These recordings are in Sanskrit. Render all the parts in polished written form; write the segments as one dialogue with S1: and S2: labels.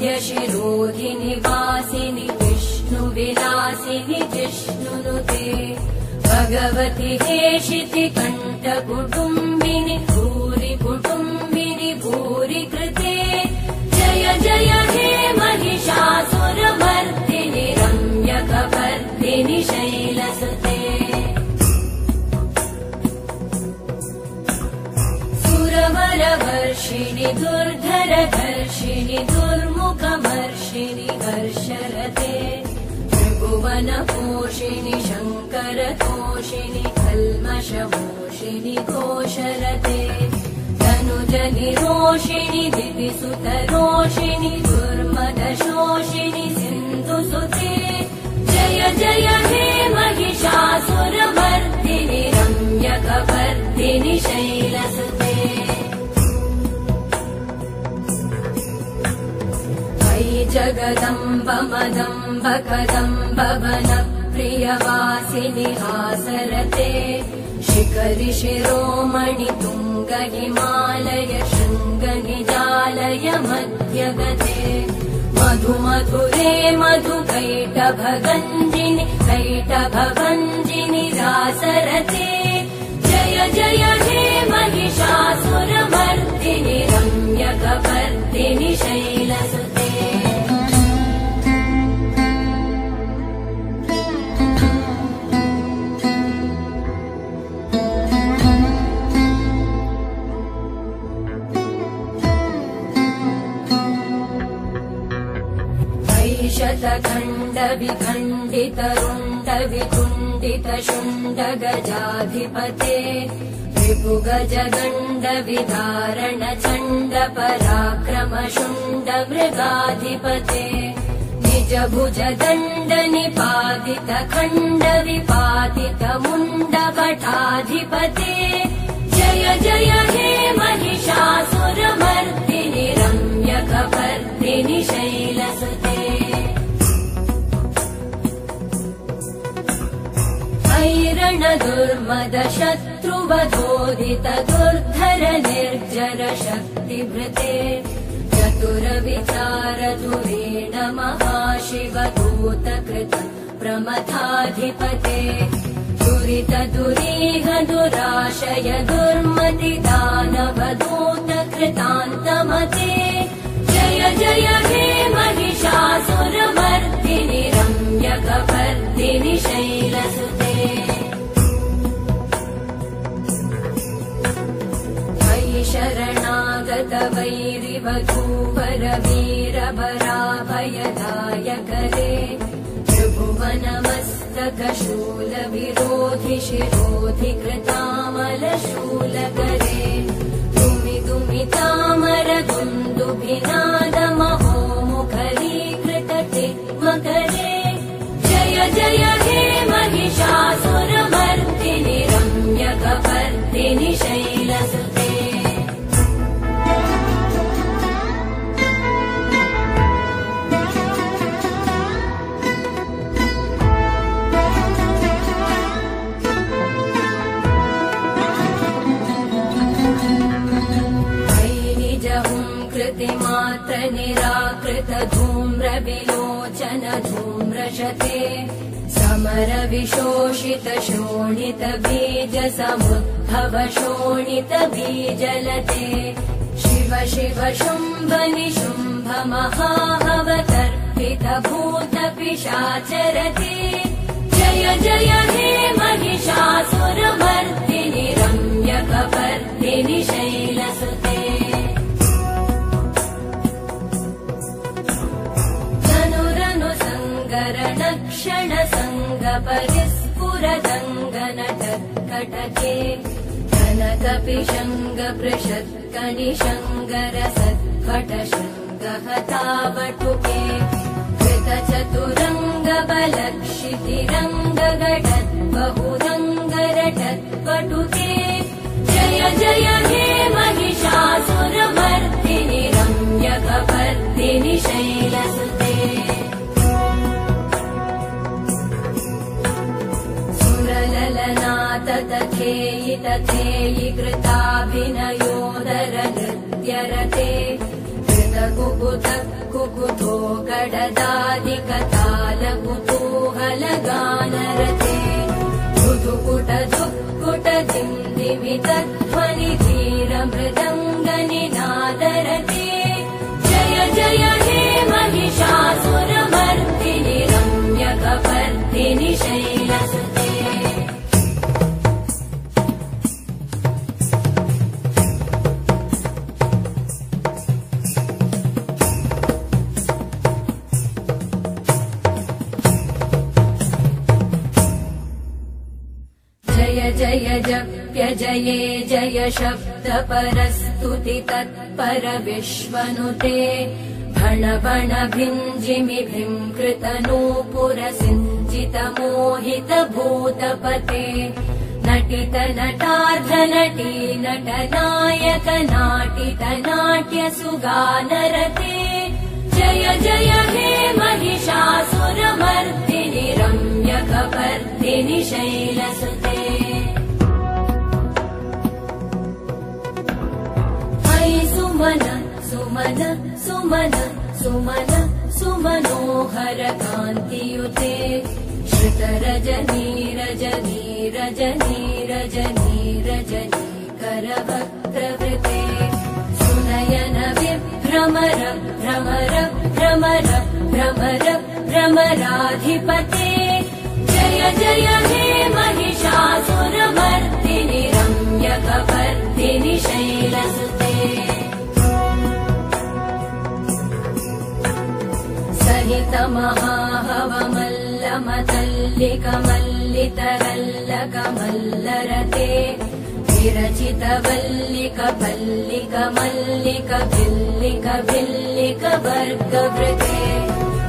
S1: वरविन्द्यशिरोधिनि वासिनि विष्णुविलासिनि जिष्णुनुते भगवति हेशिति कण्ठकुटुम्बिनि भूरि कुटुम्बिनि भूरि कृते जय जय हे महिषासुरमर्दिनि रम्यकपर्दिनि शैलसुते सुरवरवर्षिणि दुर्धरधर्षिणि दुर्मुखमर्षिणि हर्षरते त्रिभुवनपोषिणि शङ्करतोषिणि कल्मषमोषिणि घोषरते धनुजनिरोषिणि दिविसुतरोषिणि दुर्मदशोषिणि सिन्धुसुते जय जय हे महिषासुरमर्दिनि रम्यकपर्दिनि शैलसुते अयि जगदम्ब मदम्ब कदम्ब वनप्रियवासिनि हासरते शिखरि शिरोमणि तुङ्ग हिमालय शृङ्ग निजालय मध्यगते मधुमधुरे मधुकैटभगञ्जिनि कैटभभञ्जिनि रासरते जय जय हे महिषासुरमर्दिनि रम्यकपर्दिनि शैलसुते शतखण्ड विखण्डित रुण्ड विकुण्डित शुण्ड गजाधिपते रिपुगज गण्ड विदारण चण्ड पराक्रम शुण्ड मृगाधिपते निज भुज दण्ड निपातित खण्ड विपातित मुण्ड भटाधिपते जय जय हे महिषासुरमर्दिनि रम्यकपर्दिनि शैलसुते ऐरण दुर्मद शत्रुवधोदित दुर्धर निर्जर शक्तिभृते चतुर विचार धुरेण महाशिव दूतकृत प्रमथाधिपते दुरित दुरीह दुराशय दुर्मति दानव दूतकृतान्तमते जय जय हे महिषासुरमर्दिनि रम्यकपर्दिनि शैलसुते शरणागत वैरिवधूवर वीरभराभयदायकरे त्रिभुवनमस्तक शूल विरोधि शिरोधि कृतामलशूलकरे दुमि दुमि तामर दुन्दुभिनाद महोमुखरीकृत टिग्मकरे जय जय हे महिषासुरमर्दिनि रम्यकपर्दिनि शैलसुते मात्र निराकृत धूम्र विलोचन धूम्रशते समर विशोषित शोणित बीज समुद्भव शोणित बीजलते शिव शिव शुम्भ निशुम्भ महाहवतर्पित भूत पिशाचरते जय जय हे महिषासुरमर्दिनि रम्यकपर्दिनि शैलसुते क्षण संग परिस्फुरदङ्गनटत्कटके धनकपिशङ्ग पृषत्कनिशङ्गर सत्पट शृङ्गहतावटुके कृतचतुरङ्ग बलक्षितिरङ्ग गडद्बहुरङ्गरटत्पटुके जय जय हे महिषासुरमर्दिनि रम्यकपर्दिनि शैलसुते तथेयि तथेयि कृताभिनयोदर नृत्यरते कृत कुकुत कुकुतो गडदादिकतालकुतूहलगानरते धुधुकुट धुक्कुट दिन्दिमितध्वनि धीरमृदङ्गनिनादरते जय जय हे महिषासुरमर्दिनि रम्यकपर्दिनि शैलसुते जय जप्य जये जय शब्द परस्तुति तत्पर विश्वनुते भण भण भिञ्जिमि भृङ्कृत नूपुर सिञ्चित मोहित भूतपते नटित नटार्ध नटी नटनायक नाटित नाट्य सुगानरते जय जय हे महिषासुरमर्दिनि रम्यकपर्दिनि शैलसुते सुमन सुमन सुमन सुमन सुमनोहर कान्तियुते श्रुत रजनी रजनी रजनी रजनी रजनी करवक्त्रवृते सुनयन विभ्रमर भ्रमर भ्रमर भ्रमर भ्रमराधिपते जय जय हे महिषासुरमर्दिनि रम्यकपर्दिनि शैलसुते सहित महाहवमल्लमतल्लिकमल्लितरल्लकमल्लरते विरचित वल्लिक पल्लिक मल्लिक भिल्लिक भिल्लिक वर्गवृते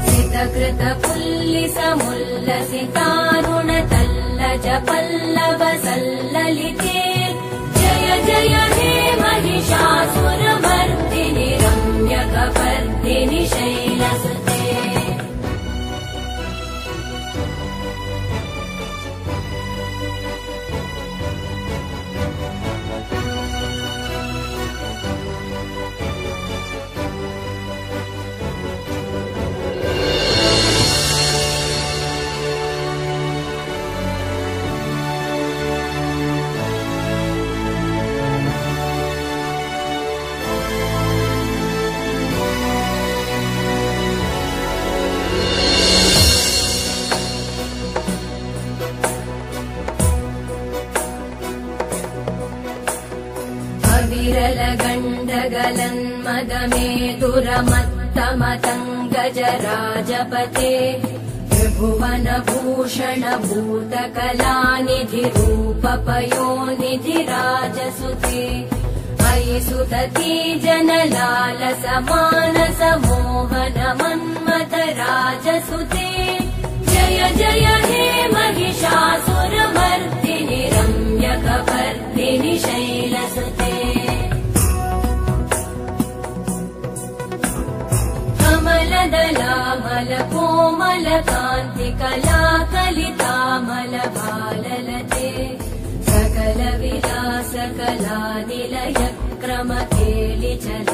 S1: सितकृत पुल्लिसमुल्लसितारुण तल्लज पल्लव सल्ललिते जय जय हे महिषासुरमर्दिनि रम्यकपर्दिनि शैलसुते विरलगण्डगलन्मदमेतुरमत्तमतङ्गजराजपते त्रिभुवनभूषण भूतकलानिधिरूपपयोनिधिराजसुते अयि सुतती जनलालसमानस मोहन मन्मथ राजसुते जय जय हे महिषासुरमर्दिनि रम्यकपर्दिनि शैलसुते कमलदलामल कोमल कान्ति कला कलितामल भाललते सकल विलास कला निलय क्रम केलिचल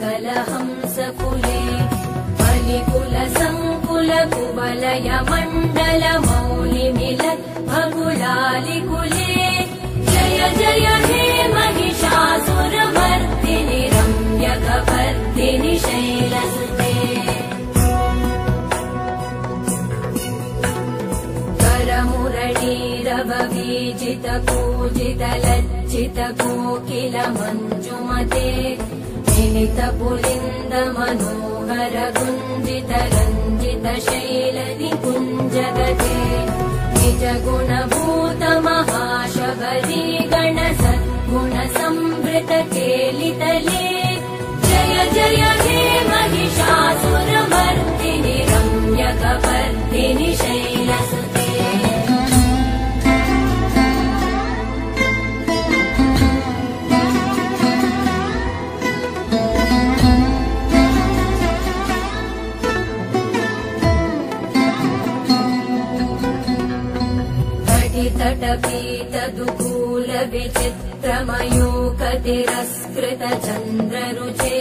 S1: कलहंस कुले बलिकुल संकुल कुवलय मण्डल मौलि मिलत् भगुलालिकुले जय जय हे महिषासुरमर्दिनि रम्यकपर्दिनि शैलसुते करमुरलीरववीजित पूजित लज्जित कोकिल मञ्जुमते विनित पुलिन्द मनोहर गुञ्जित रञ्जित शैल निकुञ्जगते निज गुणभूत महाशबरी गण सद्गुण संवृत केलितले जय जय हे महिषासुरमर्दिनि रम्यकपर्दिनि शैलसुते तटपीतदुकूल विचित्रमयूकतिरस्कृत चन्द्ररुचे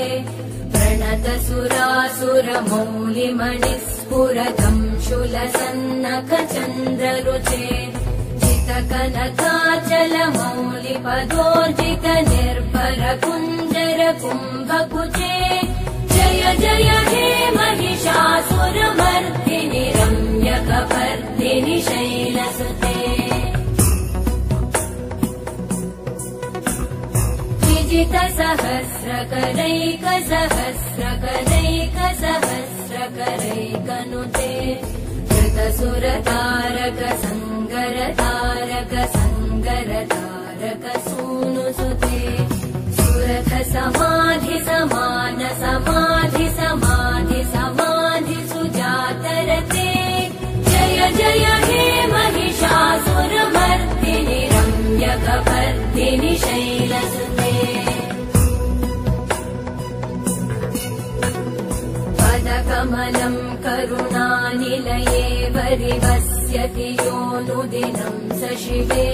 S1: प्रण नतसुरासुरमौलिमणिस्फुरतम् शूलसन्नखचन्द्ररुचे जितकनकाचलमौलिपदोर्जित निर्भर कुञ्जर कुम्भकुचे जय जय हे महिषासुरमर्दिनि रम्यकपर्दिनि शैलसुते विजितसहस्रकरैकसहस्रकरैकसहस्रकरैकनुते धृतसुरतारक संगरतारक संगरतारक सूनुसुते सुरथ समाधि समान समाधि समाधि समाधि सुजातरते जय जय हे महिषासुरमर्दिनि रम्यकपर्दिनि शैलसुते पदकमलम् करुणानिलये वरिवस्यति योऽनुदिनम् स शिवे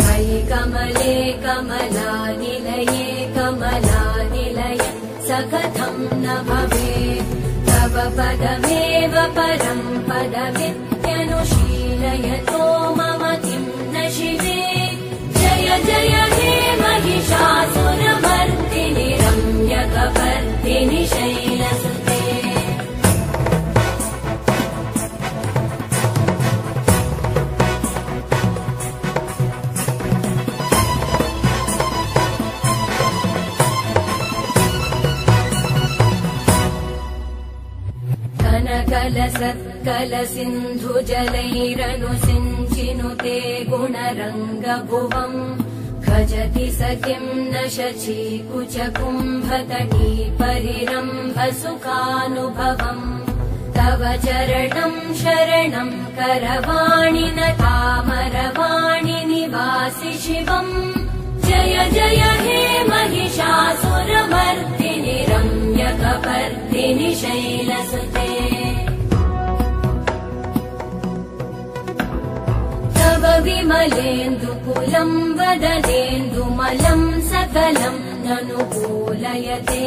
S1: मयि कमले कमलानिलये कमलानिलय स कथम् न भवेत् तव पदमेव परम् पदमित्यनुशीलयतो मम किम् न शिवे जय जय हे महिषासुरमर्दिनि रम्यकपर्दिनि शैलसुते कलसिन्धुजलैरनुसिञ्चिनुते गुणरङ्गभुवम् खजति स किम् न शचीकुचकुम्भतटी परिरम्भ सुखानुभवम् तव चरणम् शरणम् करवाणि न तामरवाणि निवासि शिवम् जय जय हे महिषासुरमर्दिनि रम्यकपर्दिनि शैलसुते तव विमलेन्दुकुलम् वदनेन्दुमलम् सकलम् ननुकूलयते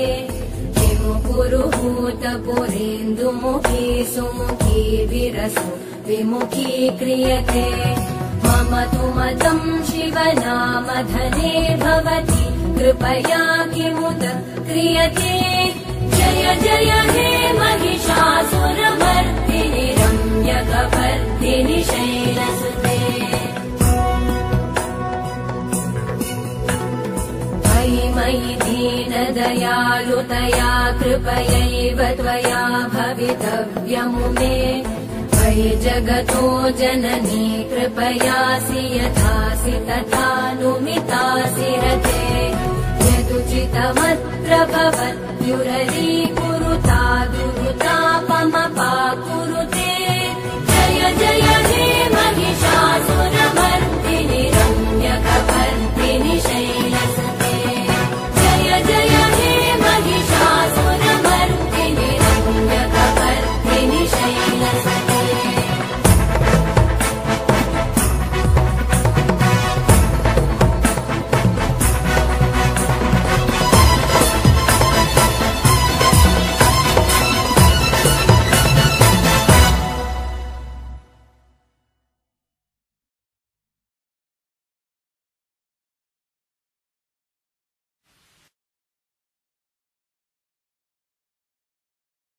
S1: विमुकुरुहूतपुरेन्दुमुखी सुमुखी विरसो विमुखी क्रियते मम तु मतम् शिवनामधने भवति कृपया किमुत क्रियते जय जय हे महिषासुरमर्दिनि रम्यकपर्दिनि शैलसुते मयि दीनदयालुतया कृपयैव त्वया भवितव्यमुमे मयि जगतो जननी कृपयासि यथासि तथानुमितासि रते यदुचितमत्र भवत्युररीकुरुता दुरुता